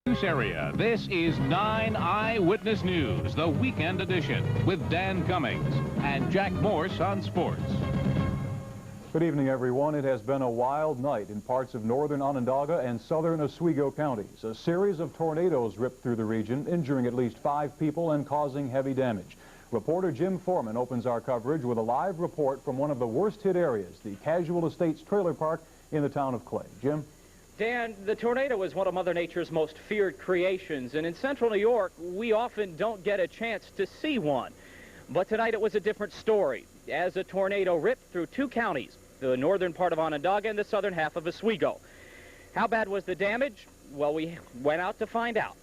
Area. This is 9 Eyewitness News, the weekend edition, with Dan Cummings and Jack Morse on sports. Good evening, everyone. It has been a wild night in parts of northern Onondaga and southern Oswego counties. A series of tornadoes ripped through the region, injuring at least 5 people and causing heavy damage. Reporter Jim Forman opens our coverage with a live report from one of the worst-hit areas, the Casual Estates Trailer Park in the town of Clay. Jim? Dan, the tornado is one of Mother Nature's most feared creations, and in central New York, we often don't get a chance to see one. But tonight it was a different story, as a tornado ripped through 2 counties, the northern part of Onondaga and the southern half of Oswego. How bad was the damage? Well, we went out to find out.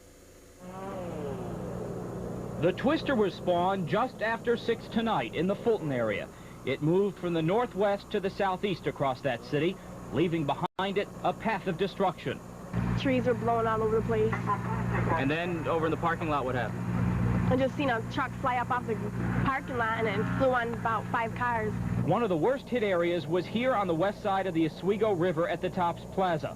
The twister was spawned just after 6 tonight in the Fulton area. It moved from the northwest to the southeast across that city, leaving behind it a path of destruction. Trees are blowing all over the place. And then over in the parking lot, what happened? I just seen a truck fly up off the parking lot and it flew on about 5 cars. One of the worst hit areas was here on the west side of the Oswego River at the Tops Plaza.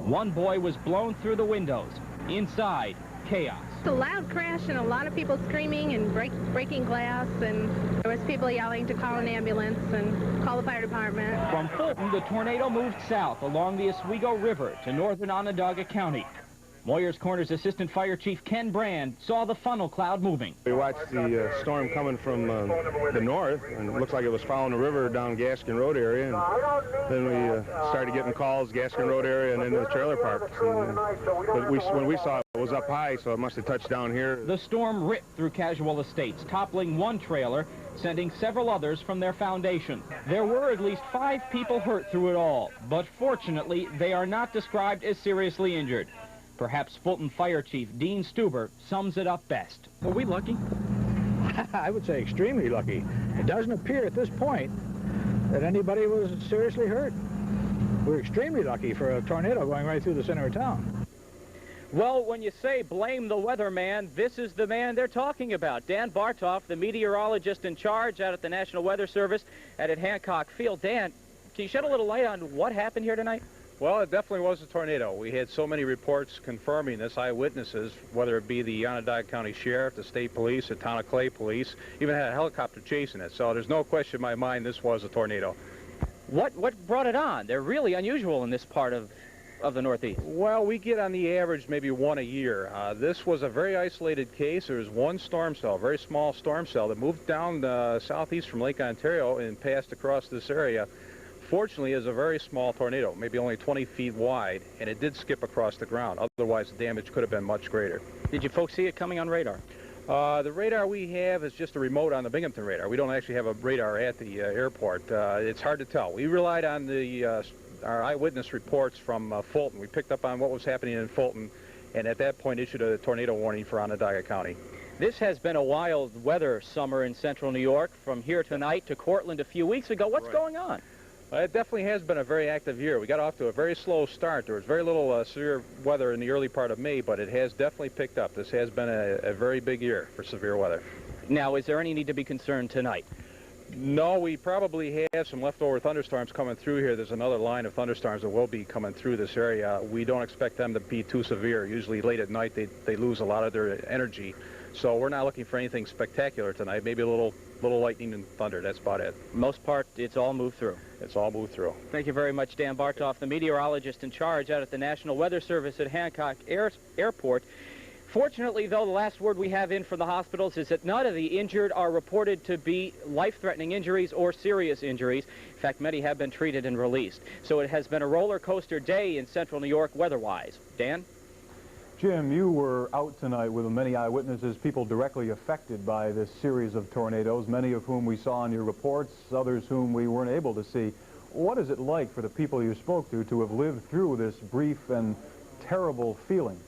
One boy was blown through the windows. Inside, chaos. It's a loud crash and a lot of people screaming and breaking glass, and there was people yelling to call an ambulance and call the fire department. From Fulton, the tornado moved south along the Oswego River to northern Onondaga County. Moyers Corners Assistant Fire Chief Ken Brand saw the funnel cloud moving. We watched the storm coming from the north, and it looks like it was following the river down Gaskins Road area. And then we started getting calls, Gaskins Road area, and into the trailer park. But when we saw it, it was up high, so it must have touched down here. The storm ripped through Casual Estates, toppling one trailer, sending several others from their foundation. There were at least 5 people hurt through it all, but fortunately, they are not described as seriously injured. Perhaps Fulton Fire Chief Dean Stuber sums it up best. Were we lucky? I would say extremely lucky. It doesn't appear at this point that anybody was seriously hurt. We're extremely lucky for a tornado going right through the center of town. Well, when you say blame the weatherman, this is the man they're talking about. Dan Bartoff, the meteorologist in charge out at the National Weather Service at Hancock Field. Dan, can you shed a little light on what happened here tonight? Well, it definitely was a tornado. We had so many reports confirming this, eyewitnesses, whether it be the Onondaga County Sheriff, the State Police, the Town of Clay Police, even had a helicopter chasing it. So there's no question in my mind this was a tornado. What brought it on? They're really unusual in this part of the Northeast. Well, we get on the average maybe 1 a year. This was a very isolated case. There was one storm cell, a very small storm cell that moved down southeast from Lake Ontario and passed across this area. Fortunately, it's a very small tornado, maybe only 20 feet wide, and it did skip across the ground. Otherwise, the damage could have been much greater. Did you folks see it coming on radar? The radar we have is just a remote on the Binghamton radar. We don't actually have a radar at the airport. It's hard to tell. We relied on our eyewitness reports from Fulton. We picked up on what was happening in Fulton, and at that point issued a tornado warning for Onondaga County. This has been a wild weather summer in central New York, from here tonight to Cortland a few weeks ago. What's going on? It definitely has been a very active year. We got off to a very slow start. There was very little severe weather in the early part of May, but it has definitely picked up. This has been a very big year for severe weather. Now, is there any need to be concerned tonight? No, we probably have some leftover thunderstorms coming through here. There's another line of thunderstorms that will be coming through this area. We don't expect them to be too severe. Usually late at night they lose a lot of their energy. So we're not looking for anything spectacular tonight. Maybe a little lightning and thunder. That's about it. Most part, it's all moved through. It's all moved through. Thank you very much, Dan Bartoff, the meteorologist in charge out at the National Weather Service at Hancock Airport. Fortunately, though, the last word we have in from the hospitals is that none of the injured are reported to be life-threatening injuries or serious injuries. In fact, many have been treated and released. So it has been a roller coaster day in central New York weather-wise. Dan? Jim, you were out tonight with many eyewitnesses, people directly affected by this series of tornadoes, many of whom we saw in your reports, others whom we weren't able to see. What is it like for the people you spoke to have lived through this brief and terrible feeling?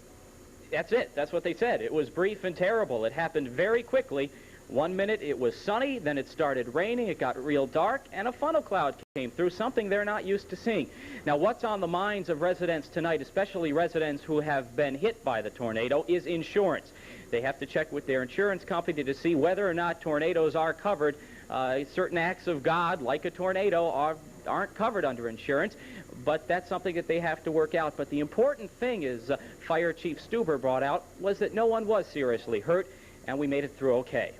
That's it. That's what they said. It was brief and terrible. It happened very quickly. 1 minute it was sunny, then it started raining, it got real dark, and a funnel cloud came through, something they're not used to seeing. Now, what's on the minds of residents tonight, especially residents who have been hit by the tornado, is insurance. They have to check with their insurance company to see whether or not tornadoes are covered. Certain acts of God, like a tornado, are aren't covered under insurance, but that's something that they have to work out. But the important thing is Fire Chief Stuber brought out was that no one was seriously hurt, and we made it through okay.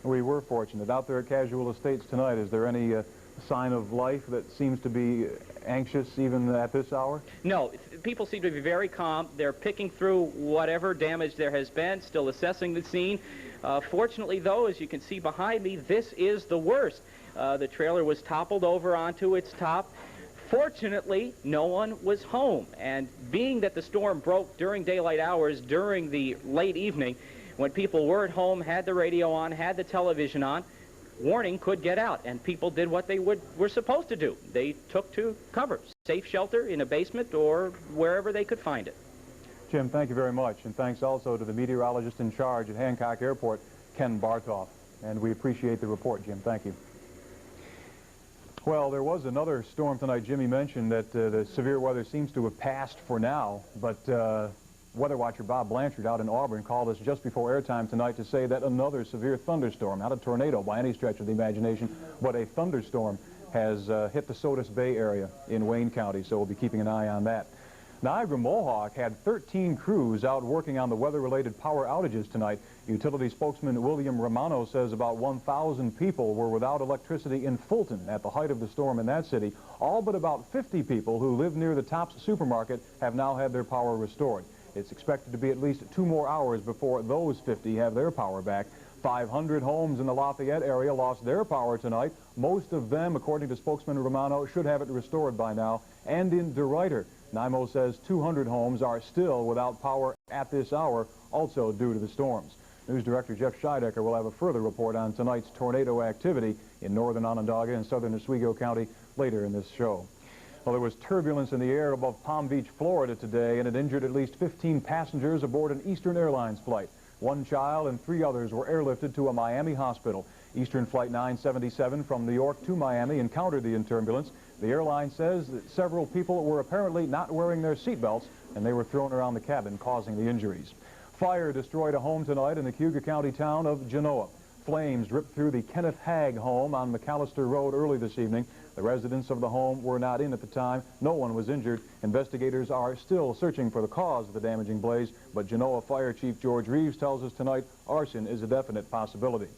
We were fortunate. Out there at Casual Estates tonight, is there any sign of life that seems to be anxious even at this hour? No, people seem to be very calm. They're picking through whatever damage there has been, still assessing the scene. Fortunately, though, as you can see behind me, this is the worst. The trailer was toppled over onto its top. Fortunately, no one was home. And being that the storm broke during daylight hours, during the late evening, when people were at home, had the radio on, had the television on, warning could get out, and people did what they were supposed to do. They took to cover, safe shelter in a basement or wherever they could find it. Jim, thank you very much, and thanks also to the meteorologist in charge at Hancock Airport, Ken Bartoff. And we appreciate the report, Jim. Thank you. Well, there was another storm tonight. Jimmy mentioned that the severe weather seems to have passed for now, but weather watcher Bob Blanchard out in Auburn called us just before airtime tonight to say that another severe thunderstorm, not a tornado by any stretch of the imagination, but a thunderstorm has hit the Sodus Bay area in Wayne County, so we'll be keeping an eye on that. Niagara Mohawk had 13 crews out working on the weather-related power outages tonight. Utility spokesman William Romano says about 1,000 people were without electricity in Fulton at the height of the storm in that city. All but about 50 people who live near the Tops supermarket have now had their power restored. It's expected to be at least 2 more hours before those 50 have their power back. 500 homes in the Lafayette area lost their power tonight. Most of them, according to spokesman Romano, should have it restored by now. And in DeRuyter, NYMO says 200 homes are still without power at this hour, also due to the storms. News Director Jeff Scheidecker will have a further report on tonight's tornado activity in northern Onondaga and southern Oswego County later in this show. Well, there was turbulence in the air above Palm Beach, Florida today, and it injured at least 15 passengers aboard an Eastern Airlines flight. 1 child and 3 others were airlifted to a Miami hospital. Eastern Flight 977 from New York to Miami encountered the turbulence. The airline says that several people were apparently not wearing their seatbelts, and they were thrown around the cabin, causing the injuries. Fire destroyed a home tonight in the Cayuga County town of Genoa. Flames ripped through the Kenneth Hagg home on McAllister Road early this evening. The residents of the home were not in at the time. No one was injured. Investigators are still searching for the cause of the damaging blaze, but Genoa Fire Chief George Reeves tells us tonight arson is a definite possibility.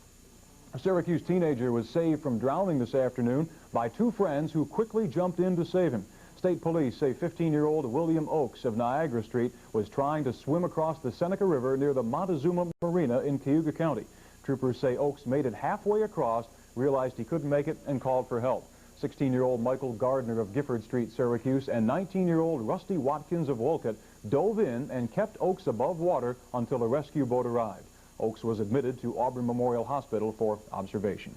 A Syracuse teenager was saved from drowning this afternoon by 2 friends who quickly jumped in to save him. State police say 15-year-old William Oakes of Niagara Street was trying to swim across the Seneca River near the Montezuma Marina in Cayuga County. Troopers say Oakes made it halfway across, realized he couldn't make it, and called for help. 16-year-old Michael Gardner of Gifford Street, Syracuse, and 19-year-old Rusty Watkins of Wolcott dove in and kept Oakes above water until a rescue boat arrived. Oakes was admitted to Auburn Memorial Hospital for observation.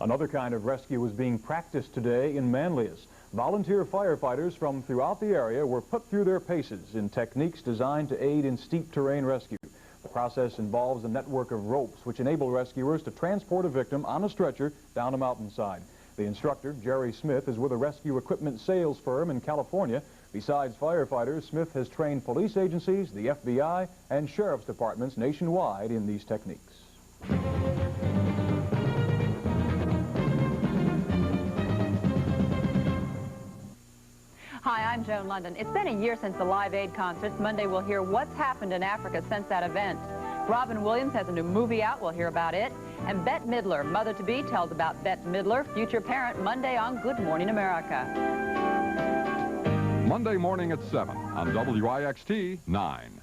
Another kind of rescue was being practiced today in Manlius. Volunteer firefighters from throughout the area were put through their paces in techniques designed to aid in steep terrain rescue. The process involves a network of ropes which enable rescuers to transport a victim on a stretcher down a mountainside. The instructor, Jerry Smith, is with a rescue equipment sales firm in California. Besides firefighters, Smith has trained police agencies, the FBI, and sheriff's departments nationwide in these techniques. Hi, I'm Joan London. It's been a year since the Live Aid concerts. Monday we'll hear what's happened in Africa since that event. Robin Williams has a new movie out. We'll hear about it. And Bette Midler, mother-to-be, tells about Bette Midler, future parent, Monday on Good Morning America. Monday morning at 7 on WIXT 9.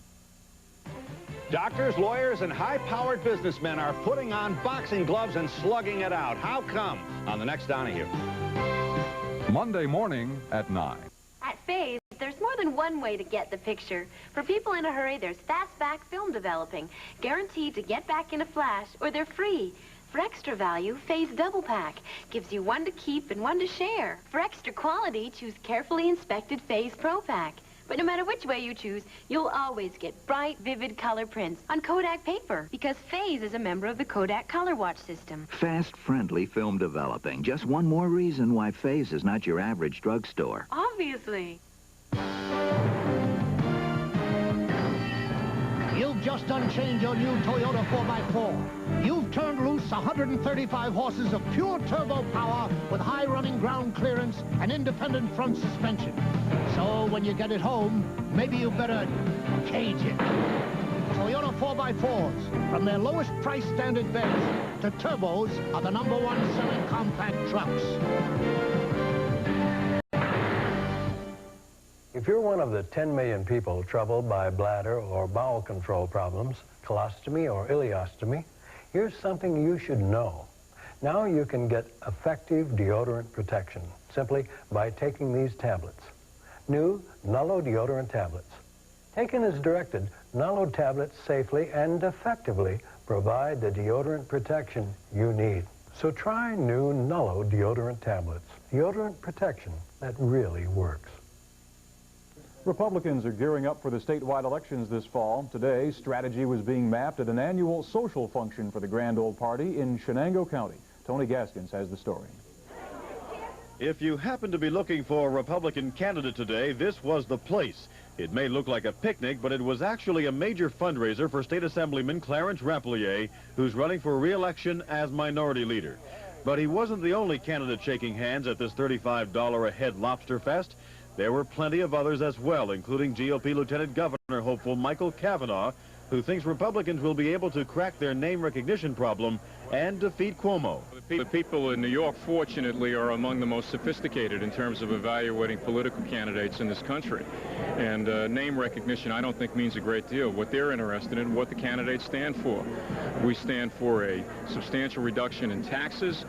Doctors, lawyers, and high-powered businessmen are putting on boxing gloves and slugging it out. How come? On the next Donohue. Monday morning at 9. At Fays, there's more than one way to get the picture. For people in a hurry, there's fast-back film developing, guaranteed to get back in a flash, or they're free. For extra value, Fays Double Pack gives you one to keep and one to share. For extra quality, choose carefully inspected Fays Pro Pack. But no matter which way you choose, you'll always get bright, vivid color prints on Kodak paper, because Fays is a member of the Kodak Color Watch system. Fast, friendly film developing. Just one more reason why Fays is not your average drugstore. Obviously. You'll you've just unchained your new Toyota 4x4. You've turned loose 135 horses of pure turbo power with high running ground clearance and independent front suspension. So when you get it home, maybe you better cage it. Toyota 4x4s, from their lowest price standard beds to turbos, are the #1 selling compact trucks. If you're one of the 10 million people troubled by bladder or bowel control problems, colostomy or ileostomy, here's something you should know. Now you can get effective deodorant protection simply by taking these tablets. New Nullo deodorant tablets. Taken as directed, Nullo tablets safely and effectively provide the deodorant protection you need. So try new Nullo deodorant tablets. Deodorant protection that really works. Republicans are gearing up for the statewide elections this fall. Today, strategy was being mapped at an annual social function for the Grand Old Party in Shenango County. Tony Gaskins has the story. If you happen to be looking for a Republican candidate today, this was the place. It may look like a picnic, but it was actually a major fundraiser for State Assemblyman Clarence Rapelier, who's running for re-election as Minority Leader. But he wasn't the only candidate shaking hands at this $35 a head lobster fest. There were plenty of others as well, including GOP Lieutenant Governor hopeful Michael Cavanaugh, who thinks Republicans will be able to crack their name recognition problem and defeat Cuomo. The people in New York, fortunately, are among the most sophisticated in terms of evaluating political candidates in this country. And name recognition, I don't think, means a great deal. What they're interested in, what the candidates stand for. We stand for a substantial reduction in taxes,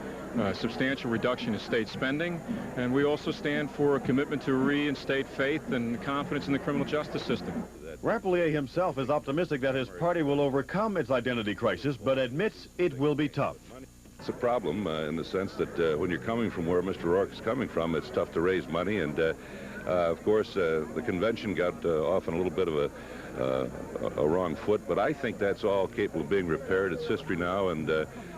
substantial reduction in state spending, and we also stand for a commitment to reinstate faith and confidence in the criminal justice system. Rapelier himself is optimistic that his party will overcome its identity crisis, but admits it will be tough. It's a problem in the sense that when you're coming from where Mr. Rourke is coming from, it's tough to raise money, and of course the convention got off on a little bit of a wrong foot, but I think that's all capable of being repaired. It's history now, and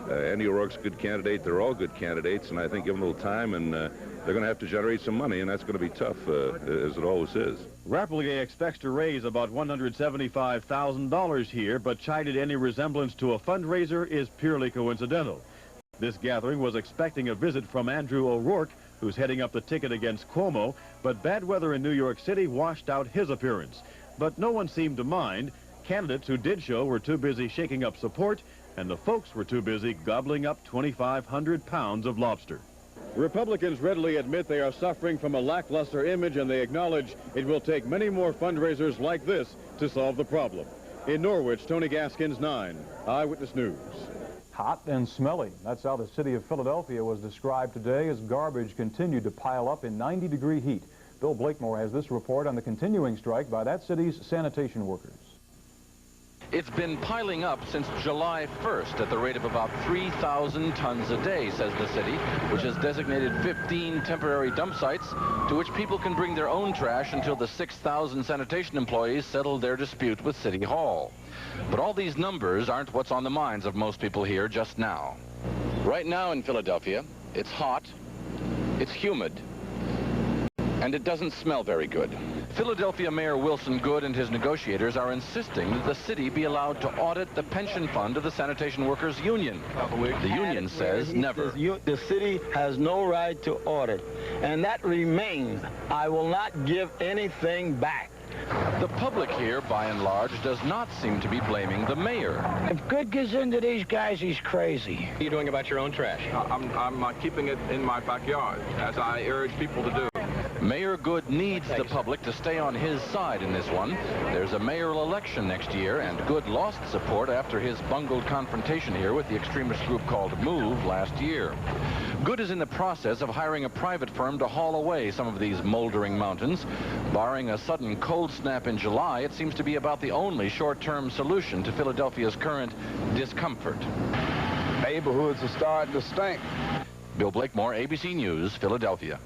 Andy O'Rourke's a good candidate. They're all good candidates, and I think give them a little time, and they're going to have to generate some money, and that's going to be tough, as it always is. Rapelier expects to raise about $175,000 here, but chided any resemblance to a fundraiser is purely coincidental. This gathering was expecting a visit from Andrew O'Rourke, who's heading up the ticket against Cuomo, but bad weather in New York City washed out his appearance. But no one seemed to mind. Candidates who did show were too busy shaking up support, and the folks were too busy gobbling up 2,500 pounds of lobster. Republicans readily admit they are suffering from a lackluster image, and they acknowledge it will take many more fundraisers like this to solve the problem. In Norwich, Tony Gaskins, 9 Eyewitness News. Hot and smelly. That's how the city of Philadelphia was described today as garbage continued to pile up in 90-degree heat. Bill Blakemore has this report on the continuing strike by that city's sanitation workers. It's been piling up since July 1st at the rate of about 3,000 tons a day, says the city, which has designated 15 temporary dump sites to which people can bring their own trash until the 6,000 sanitation employees settle their dispute with City Hall. But all these numbers aren't what's on the minds of most people here just now. Right now in Philadelphia, it's hot, it's humid, and it doesn't smell very good. Philadelphia Mayor Wilson Goode and his negotiators are insisting that the city be allowed to audit the pension fund of the sanitation workers union. The union says never. The city has no right to audit, and that remains. I will not give anything back. The public here, by and large, does not seem to be blaming the mayor. If Good gets into these guys, he's crazy. What are you doing about your own trash? I'm keeping it in my backyard, as I urge people to do. Mayor Goode needs the public to stay on his side in this one. There's a mayoral election next year, and Goode lost support after his bungled confrontation here with the extremist group called MOVE last year. Goode is in the process of hiring a private firm to haul away some of these moldering mountains. Barring a sudden cold snap in July, it seems to be about the only short-term solution to Philadelphia's current discomfort. Neighborhoods are starting to stink. Bill Blakemore, ABC News, Philadelphia.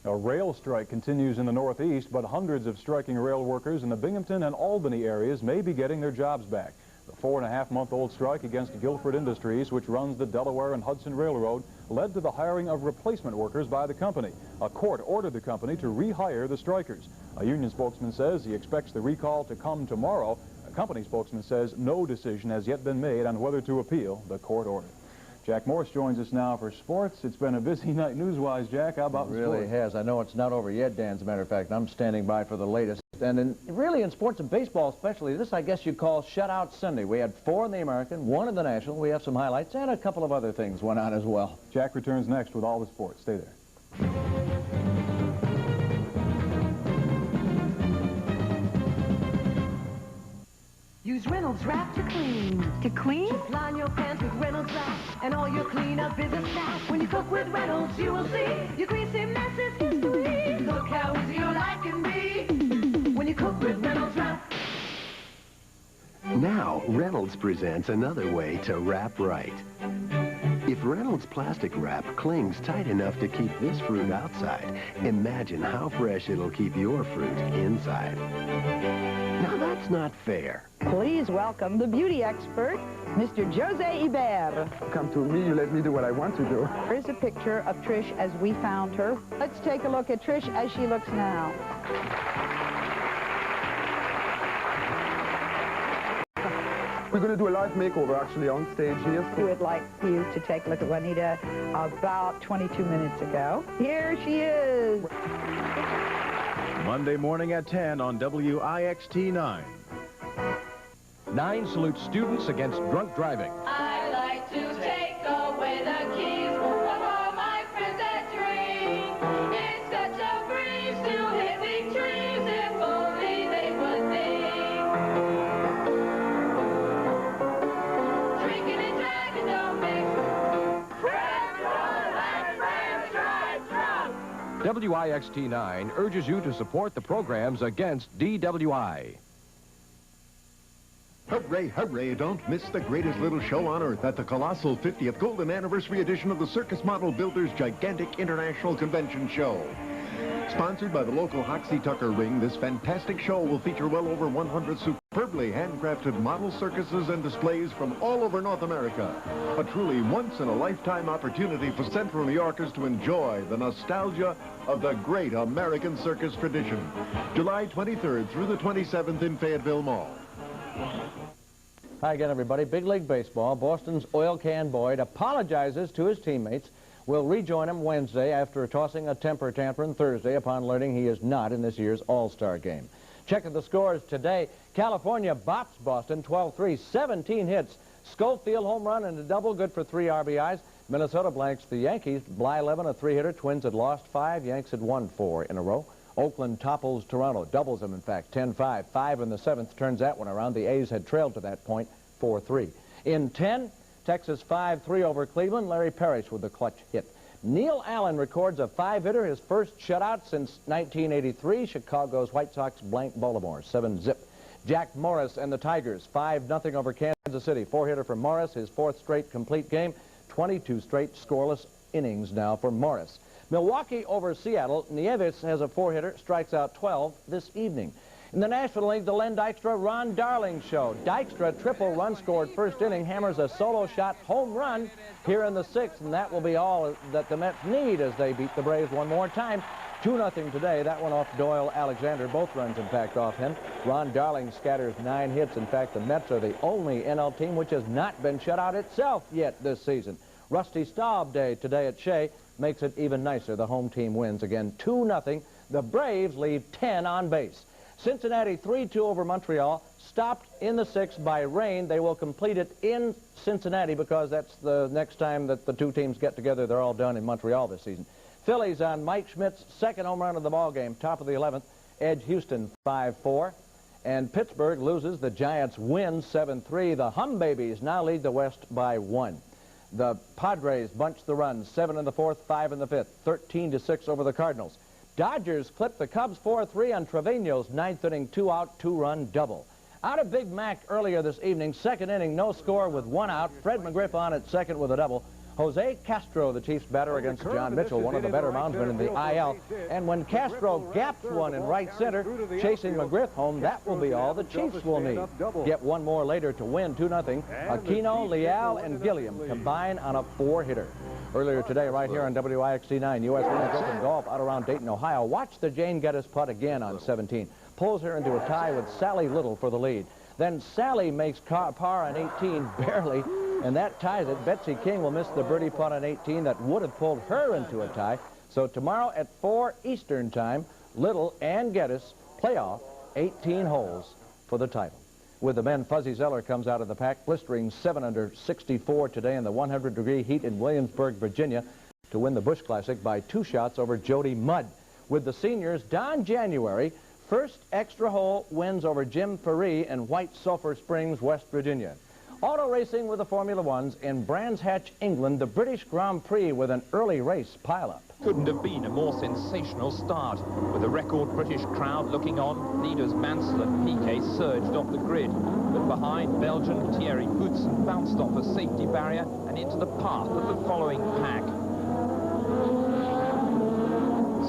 A rail strike continues in the Northeast, but hundreds of striking rail workers in the Binghamton and Albany areas may be getting their jobs back. The 4.5-month-old strike against Guilford Industries, which runs the Delaware and Hudson Railroad, led to the hiring of replacement workers by the company. A court ordered the company to rehire the strikers. A union spokesman says he expects the recall to come tomorrow. company spokesman says no decision has yet been made on whether to appeal the court order. Jack Morse joins us now for sports. It's been a busy night news-wise, Jack. How about it really has. I know it's not over yet, Dan, as a matter of fact. I'm standing by for the latest. And really in sports and baseball especially, this I guess you call Shutout Sunday. We had 4 in the American, 1 in the National. We have some highlights, and a couple of other things went on as well. Jack returns next with all the sports. Stay there. Use Reynolds Wrap to clean. To clean? Just line your pants with Reynolds Wrap, and all your cleanup is a snap. When you cook with Reynolds, you will see your greasy mess is history. Look how easy your life can be when you cook with Reynolds Wrap. Now, Reynolds presents another way to wrap right. If Reynolds plastic wrap clings tight enough to keep this fruit outside, imagine how fresh it'll keep your fruit inside. Now that's not fair. Please welcome the beauty expert, Mr. Jose Iber. Come to me, you let me do what I want to do. Here's a picture of Trish as we found her. Let's take a look at Trish as she looks now. We're going to do a live makeover actually on stage here. We would like you to take a look at Juanita about 22 minutes ago. Here she is. Monday morning at 10 on WIXT 9. 9 salutes students against drunk driving. I like to take away the keys of all my friends that drink. It's such a breeze to hit big trees if only they would think. Drinking and driving don't mix. Friends don't like friends drive drunk. WIXT 9 urges you to support the programs against DWI. Hooray, hooray, don't miss the greatest little show on earth at the colossal 50th Golden Anniversary edition of the Circus Model Builders gigantic international convention show. Sponsored by the local Hoxie Tucker Ring, this fantastic show will feature well over 100 superbly handcrafted model circuses and displays from all over North America. A truly once-in-a-lifetime opportunity for Central New Yorkers to enjoy the nostalgia of the great American circus tradition. July 23rd through the 27th in Fayetteville Mall. Hi again, everybody. Big League Baseball. Boston's Oil Can Boyd apologizes to his teammates. Will rejoin him Wednesday after tossing a temper tantrum Thursday upon learning he is not in this year's All-Star game. Checking the scores today. California bops Boston 12-3, 17 hits. Schofield home run and a double, good for 3 RBIs. Minnesota blanks the Yankees. Blyleven, a 3-hitter. Twins had lost 5. Yanks had won 4 in a row. Oakland topples Toronto, doubles them, in fact, 10-5. 5 in the 7th, turns that one around. The A's had trailed to that point, 4-3. In 10, Texas 5-3 over Cleveland. Larry Parrish with the clutch hit. Neil Allen records a 5-hitter, his first shutout since 1983. Chicago's White Sox blank Baltimore, 7-zip. Jack Morris and the Tigers, 5-0 over Kansas City. 4-hitter for Morris, his 4th straight complete game. 22 straight scoreless innings now for Morris. Milwaukee over Seattle. Nieves has a 4-hitter, strikes out 12 this evening. In the National League, the Len Dykstra-Ron Darling show. Dykstra, triple run scored first inning, hammers a solo shot home run here in the 6th, and that will be all that the Mets need as they beat the Braves one more time. 2-0 today. That one off Doyle Alexander. Both runs, in fact, off him. Ron Darling scatters 9 hits. In fact, the Mets are the only NL team which has not been shut out itself yet this season. Rusty Staub Day today at Shea makes it even nicer. The home team wins again 2-0. The Braves leave 10 on base. Cincinnati 3-2 over Montreal, stopped in the 6th by rain. They will complete it in Cincinnati because that's the next time that the two teams get together. They're all done in Montreal this season. Phillies on Mike Schmidt's 2nd home run of the ball game, top of the 11th, edge Houston 5-4. And Pittsburgh loses. The Giants win 7-3. The Hum Babies now lead the West by 1. The Padres bunch the runs, 7 in the 4th, 5 in the 5th, 13-6 over the Cardinals. Dodgers clipped the Cubs 4-3 on Trevino's 9th inning 2-out, 2-run double. Out of Big Mac earlier this evening, 2nd inning, no score with 1 out. Fred McGriff on at 2nd with a double. Jose Castro, the Chiefs batter against John Mitchell, one of the better moundsmen in the IL. And when Castro gaps one in right center, chasing McGriff home, that will be all the Chiefs will need. Get one more later to win 2-0. Aquino, Leal, and Gilliam combine on a 4-hitter. Earlier today, right here on WIXT 9, U.S. Women's Open Golf out around Dayton, Ohio. Watch the Jane Geddes putt again on 17. Pulls her into a tie with Sally Little for the lead. Then Sally makes par on 18, barely, and that ties it. Betsy King will miss the birdie putt on 18. That would have pulled her into a tie. So tomorrow at 4 Eastern time, Little and Geddes play off 18 holes for the title. With the men, Fuzzy Zeller comes out of the pack, blistering 7 under 64 today in the 100-degree heat in Williamsburg, Virginia, to win the Busch Classic by 2 shots over Jody Mudd. With the seniors, Don January, first extra hole wins over Jim Ferree in White Sulphur Springs, West Virginia. Auto racing with the Formula Ones in Brands Hatch, England, the British Grand Prix with an early race pileup. Couldn't have been a more sensational start. With a record British crowd looking on, leaders Mansell and Piquet surged off the grid. But behind, Belgian Thierry Boutsen bounced off a safety barrier and into the path of the following pack.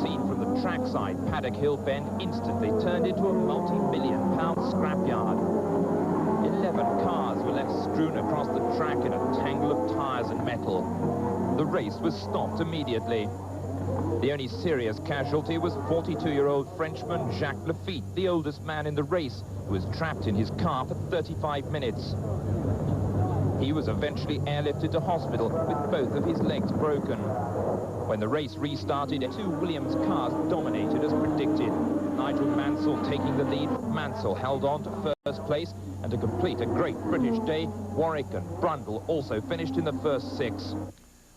Seen from the trackside, Paddock Hill Bend instantly turned into a multi-million-pound scrapyard. 11 cars were left strewn across the track in a tangle of tires and metal. The race was stopped immediately. The only serious casualty was 42-year-old Frenchman Jacques Lafitte, the oldest man in the race, who was trapped in his car for 35 minutes. He was eventually airlifted to hospital with both of his legs broken. When the race restarted, 2 Williams cars dominated as predicted. Nigel Mansell taking the lead. Mansell held on to first place, and to complete a great British day, Warwick and Brundle also finished in the first 6.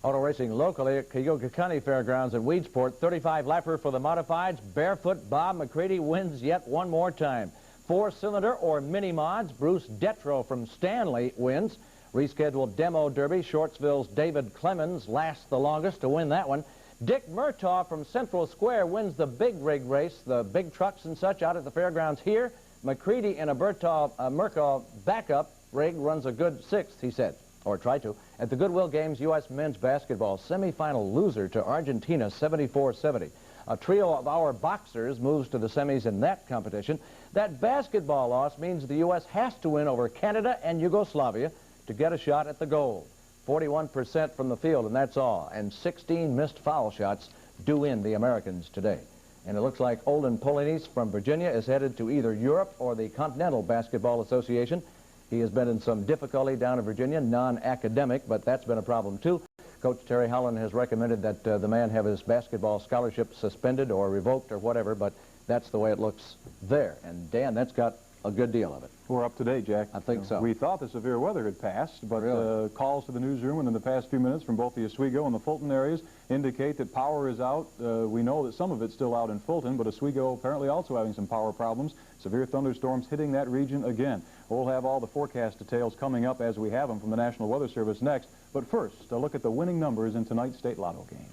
Auto racing locally at Cuyahoga County Fairgrounds at Weedsport, 35-lapper for the modifieds. Barefoot Bob McCready wins yet one more time. 4-cylinder or mini mods, Bruce Detro from Stanley wins. Rescheduled demo derby, Shortsville's David Clemens lasts the longest to win that one. Dick Murtaugh from Central Square wins the big rig race, the big trucks and such out at the fairgrounds here. McCready in a Murtaugh backup rig runs a good 6th, he said, or tried to. At the Goodwill Games, U.S. men's basketball semifinal loser to Argentina, 74-70. A trio of our boxers moves to the semis in that competition. That basketball loss means the U.S. has to win over Canada and Yugoslavia to get a shot at the gold. 41% from the field, and that's all. And 16 missed foul shots do in the Americans today. And it looks like Olden Polinis from Virginia is headed to either Europe or the Continental Basketball Association. He has been in some difficulty down in Virginia, non-academic, but that's been a problem too. Coach Terry Holland has recommended that the man have his basketball scholarship suspended or revoked or whatever, but that's the way it looks there. And Dan, that's got a good deal of it. We're up to date, Jack. I think so. We thought the severe weather had passed, but really? Calls to the newsroom in the past few minutes from both the Oswego and the Fulton areas indicate that power is out. We know that some of it's still out in Fulton, but Oswego apparently also having some power problems. Severe thunderstorms hitting that region again. We'll have all the forecast details coming up as we have them from the National Weather Service next. But first, a look at the winning numbers in tonight's State Lotto game.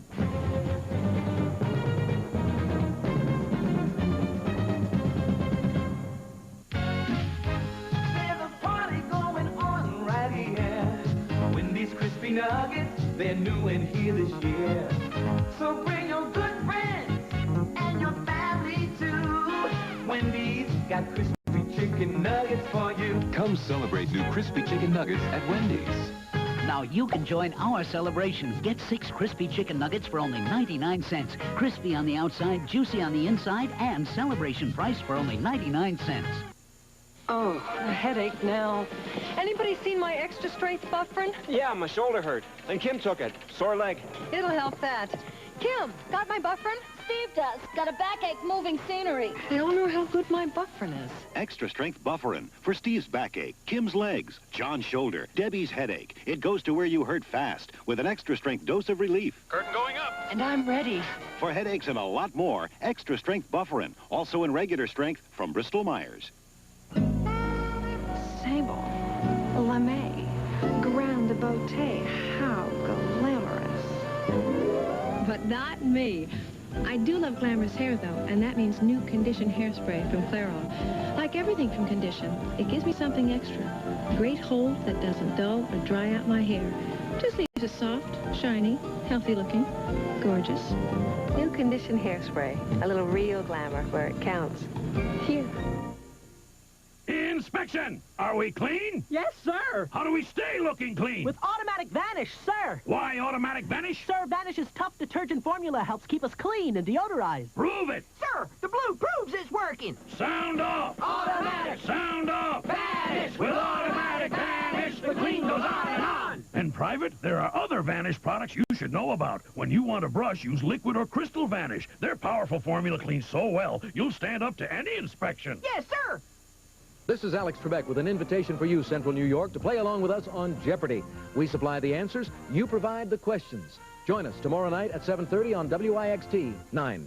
Nuggets, they're new and here this year. So bring your good friends and your family too. Wendy's got crispy chicken nuggets for you. Come celebrate new crispy chicken nuggets at Wendy's. Now you can join our celebration. Get 6 crispy chicken nuggets for only 99 cents. Crispy on the outside, juicy on the inside, and celebration price for only 99 cents. Oh, a headache now. Anybody seen my extra strength Bufferin? Yeah, my shoulder hurt. And Kim took it. Sore leg. It'll help that. Kim, got my Bufferin? Steve does. Got a backache moving scenery. I don't know how good my Bufferin is. Extra strength Bufferin for Steve's backache, Kim's legs, John's shoulder, Debbie's headache. It goes to where you hurt fast with an extra strength dose of relief. Curtain going up. And I'm ready. For headaches and a lot more, extra strength Bufferin. Also in regular strength from Bristol-Myers. Sable, lame, grand beauté, how glamorous. But not me. I do love glamorous hair, though, and that means new Condition hairspray from Clairol. Like everything from Condition, it gives me something extra. Great hold that doesn't dull or dry out my hair. Just leaves it soft, shiny, healthy-looking, gorgeous. New Condition hairspray, a little real glamour where it counts. Here. Inspection! Are we clean? Yes, sir. How do we stay looking clean? With automatic vanish, sir. Why automatic vanish? Sir, Vanish's tough detergent formula helps keep us clean and deodorized. Prove it! Sir, the blue proves it's working. Sound off! Automatic! Sound off! Vanish! Private, there are other Vanish products you should know about. When you want to brush, use Liquid or Crystal Vanish. Their powerful formula cleans so well, you'll stand up to any inspection. Yes, sir. This is Alex Trebek with an invitation for you, Central New York, to play along with us on Jeopardy! We supply the answers, you provide the questions. Join us tomorrow night at 7:30 on WIXT 9.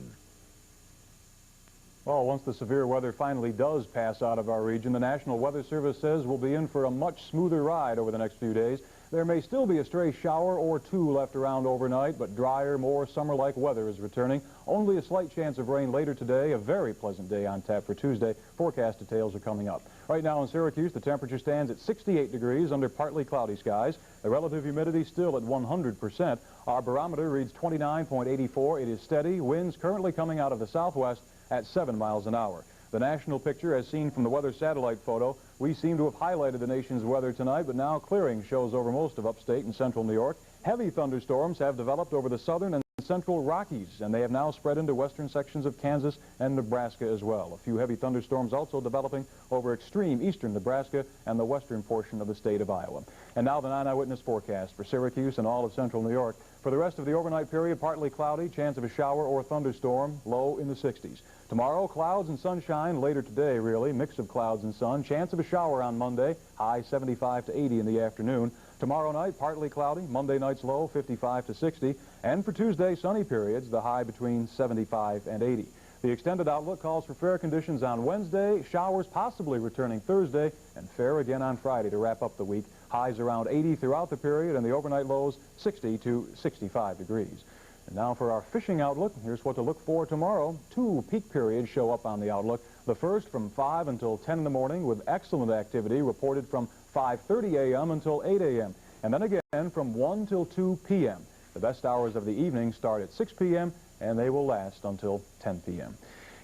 Well, once the severe weather finally does pass out of our region, the National Weather Service says we'll be in for a much smoother ride over the next few days. There may still be a stray shower or two left around overnight, but drier, more summer-like weather is returning. Only a slight chance of rain later today. A very pleasant day on tap for Tuesday. Forecast details are coming up. Right now in Syracuse, the temperature stands at 68 degrees under partly cloudy skies. The relative humidity still at 100%. Our barometer reads 29.84. It is steady. Winds currently coming out of the southwest at 7 miles an hour. The national picture, as seen from the weather satellite photo, we seem to have highlighted the nation's weather tonight, but now clearing shows over most of upstate and central New York. Heavy thunderstorms have developed over the southern and central Rockies, and they have now spread into western sections of Kansas and Nebraska as well. A few heavy thunderstorms also developing over extreme eastern Nebraska and the western portion of the state of Iowa. And now the 9 Eyewitness forecast for Syracuse and all of central New York. For the rest of the overnight period, partly cloudy, chance of a shower or thunderstorm, low in the 60s. Tomorrow, clouds and sunshine. Later today, really, mix of clouds and sun. Chance of a shower on Monday, high 75 to 80 in the afternoon. Tomorrow night, partly cloudy. Monday night's low, 55 to 60. And for Tuesday, sunny periods, the high between 75 and 80. The extended outlook calls for fair conditions on Wednesday, showers possibly returning Thursday, and fair again on Friday to wrap up the week. Highs around 80 throughout the period, and the overnight lows 60 to 65 degrees. And now for our fishing outlook, here's what to look for tomorrow. 2 peak periods show up on the outlook. The first from 5 until 10 in the morning with excellent activity reported from 5:30 a.m. until 8 a.m. And then again from 1 till 2 p.m. The best hours of the evening start at 6 p.m. and they will last until 10 p.m.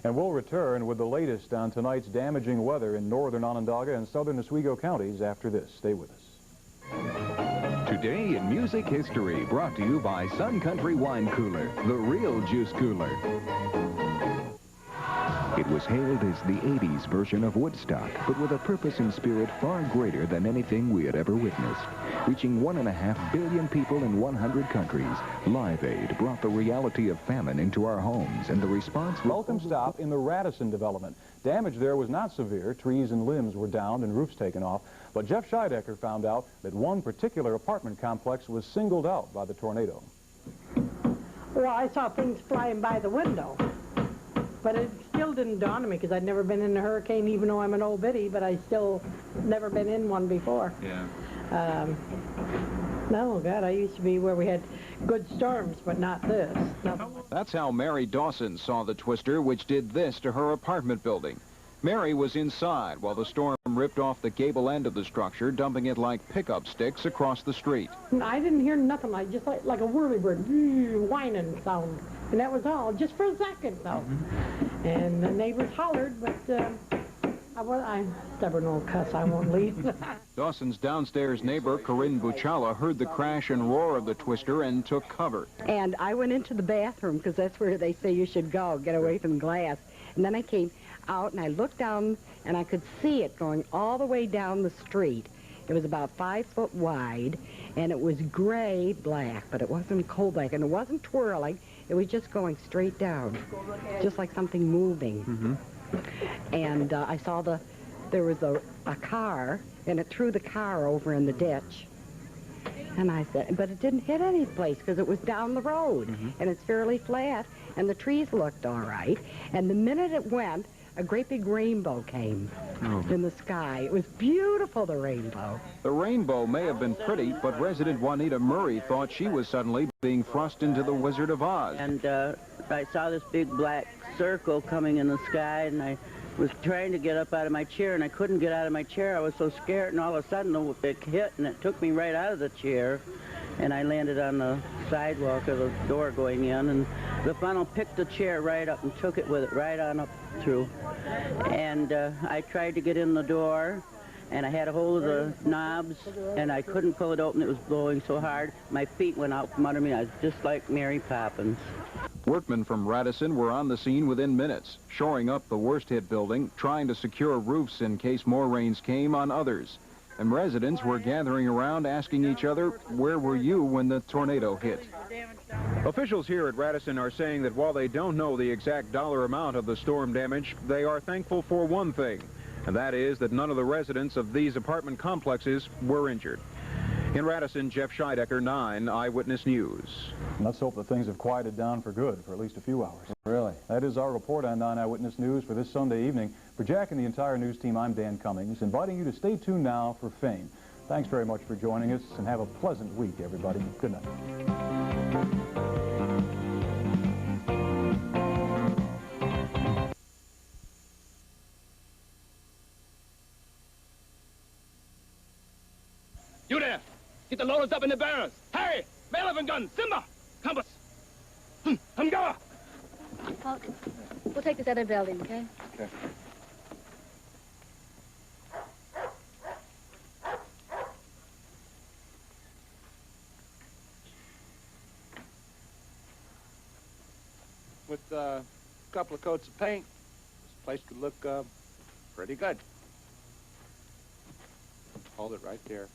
And we'll return with the latest on tonight's damaging weather in northern Onondaga and southern Oswego counties after this. Stay with us. Today in music history, brought to you by Sun Country Wine Cooler, the real juice cooler. It was hailed as the 80s version of Woodstock, but with a purpose and spirit far greater than anything we had ever witnessed. Reaching 1.5 billion people in 100 countries, Live Aid brought the reality of famine into our homes, and the response... Welcome stop in the Radisson development. Damage there was not severe. Trees and limbs were downed and roofs taken off. But Jeff Scheidecker found out that one particular apartment complex was singled out by the tornado. Well, I saw things flying by the window. But it still didn't dawn on me because I'd never been in a hurricane, even though I'm an old biddy, but I still never been in one before. Yeah. No, God, I used to be where we had good storms, but not this. No. That's how Mary Dawson saw the twister, which did this to her apartment building. Mary was inside while the storm ripped off the gable end of the structure, dumping it like pickup sticks across the street. I didn't hear nothing, just like a whirlybird, whining sound. And that was all, just for a second, though. And the neighbors hollered, but I'm a stubborn old cuss, I won't leave. Dawson's downstairs neighbor, Corinne Buchala, heard the crash and roar of the twister and took cover. And I went into the bathroom, because that's where they say you should go, get away from the glass. And then I came out, and I looked down, and I could see it going all the way down the street. It was about 5 foot wide, and it was gray-black, but it wasn't coal-black, and it wasn't twirling. It was just going straight down, just like something moving. And I saw there was a car, and it threw the car over in the ditch. And I said, but it didn't hit any place because it was down the road, and it's fairly flat, and the trees looked all right. And the minute it went, a great big rainbow came in the sky. It was beautiful, the rainbow. The rainbow may have been pretty, but resident Juanita Murray thought she was suddenly being thrust into the Wizard of Oz. And I saw this big black circle coming in the sky, and I was trying to get up out of my chair, and I couldn't get out of my chair. I was so scared, and all of a sudden it hit, and it took me right out of the chair. And I landed on the sidewalk of the door going in, and the funnel picked the chair right up and took it with it right on up through. And I tried to get in the door, and I had a hold of the knobs, and I couldn't pull it open. It was blowing so hard. My feet went out from under me. I was just like Mary Poppins. Workmen from Radisson were on the scene within minutes, shoring up the worst-hit building, trying to secure roofs in case more rains came on others. and residents were gathering around asking each other, where were you when the tornado hit? Officials here at Radisson are saying that while they don't know the exact dollar amount of the storm damage, they are thankful for one thing, and that is that none of the residents of these apartment complexes were injured. In Radisson, Jeff Scheidecker, 9 Eyewitness News. Let's hope that things have quieted down for good for at least a few hours. Really? That is our report on 9 Eyewitness News for this Sunday evening. For Jack and the entire news team, I'm Dan Cummings, inviting you to stay tuned now for Fame. Thanks very much for joining us, and have a pleasant week, everybody. Good night. You there! Get the loaders up in the barrels! Harry! Elephant gun! Simba! Compass! Go! We'll take this other building, okay? Okay. With a couple of coats of paint, this place could look pretty good. Hold it right there.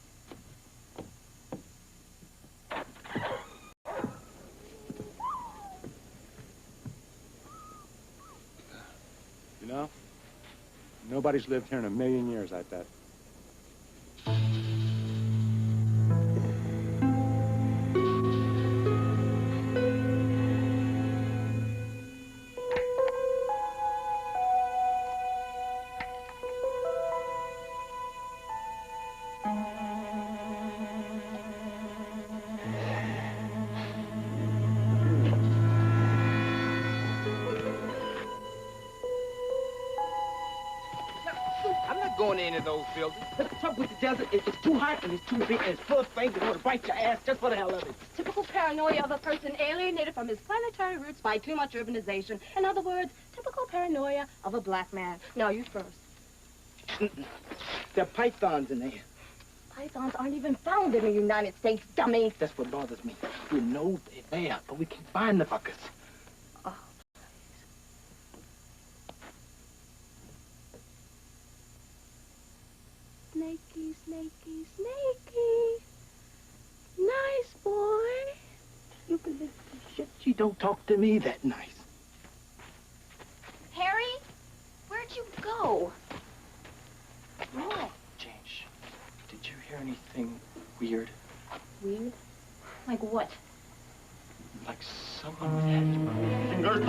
You know, nobody's lived here in a million years like that. Going into those buildings. The trouble with the desert is it's too hot and it's too big and it's full of things that want to bite your ass just for the hell of it. Typical paranoia of a person alienated from his planetary roots by too much urbanization. In other words, typical paranoia of a black man. Now, you first. There are pythons in there. Pythons aren't even found in the United States, dummy. That's what bothers me. We know they're there, but we can't find the fuckers. Oh. Snakey, snakey, snakey. Nice boy. You believe this shit? She don't talk to me that nice. Harry, where'd you go? Oh, Change. Did you hear anything weird? Weird? Like what? Like someone had his fingers.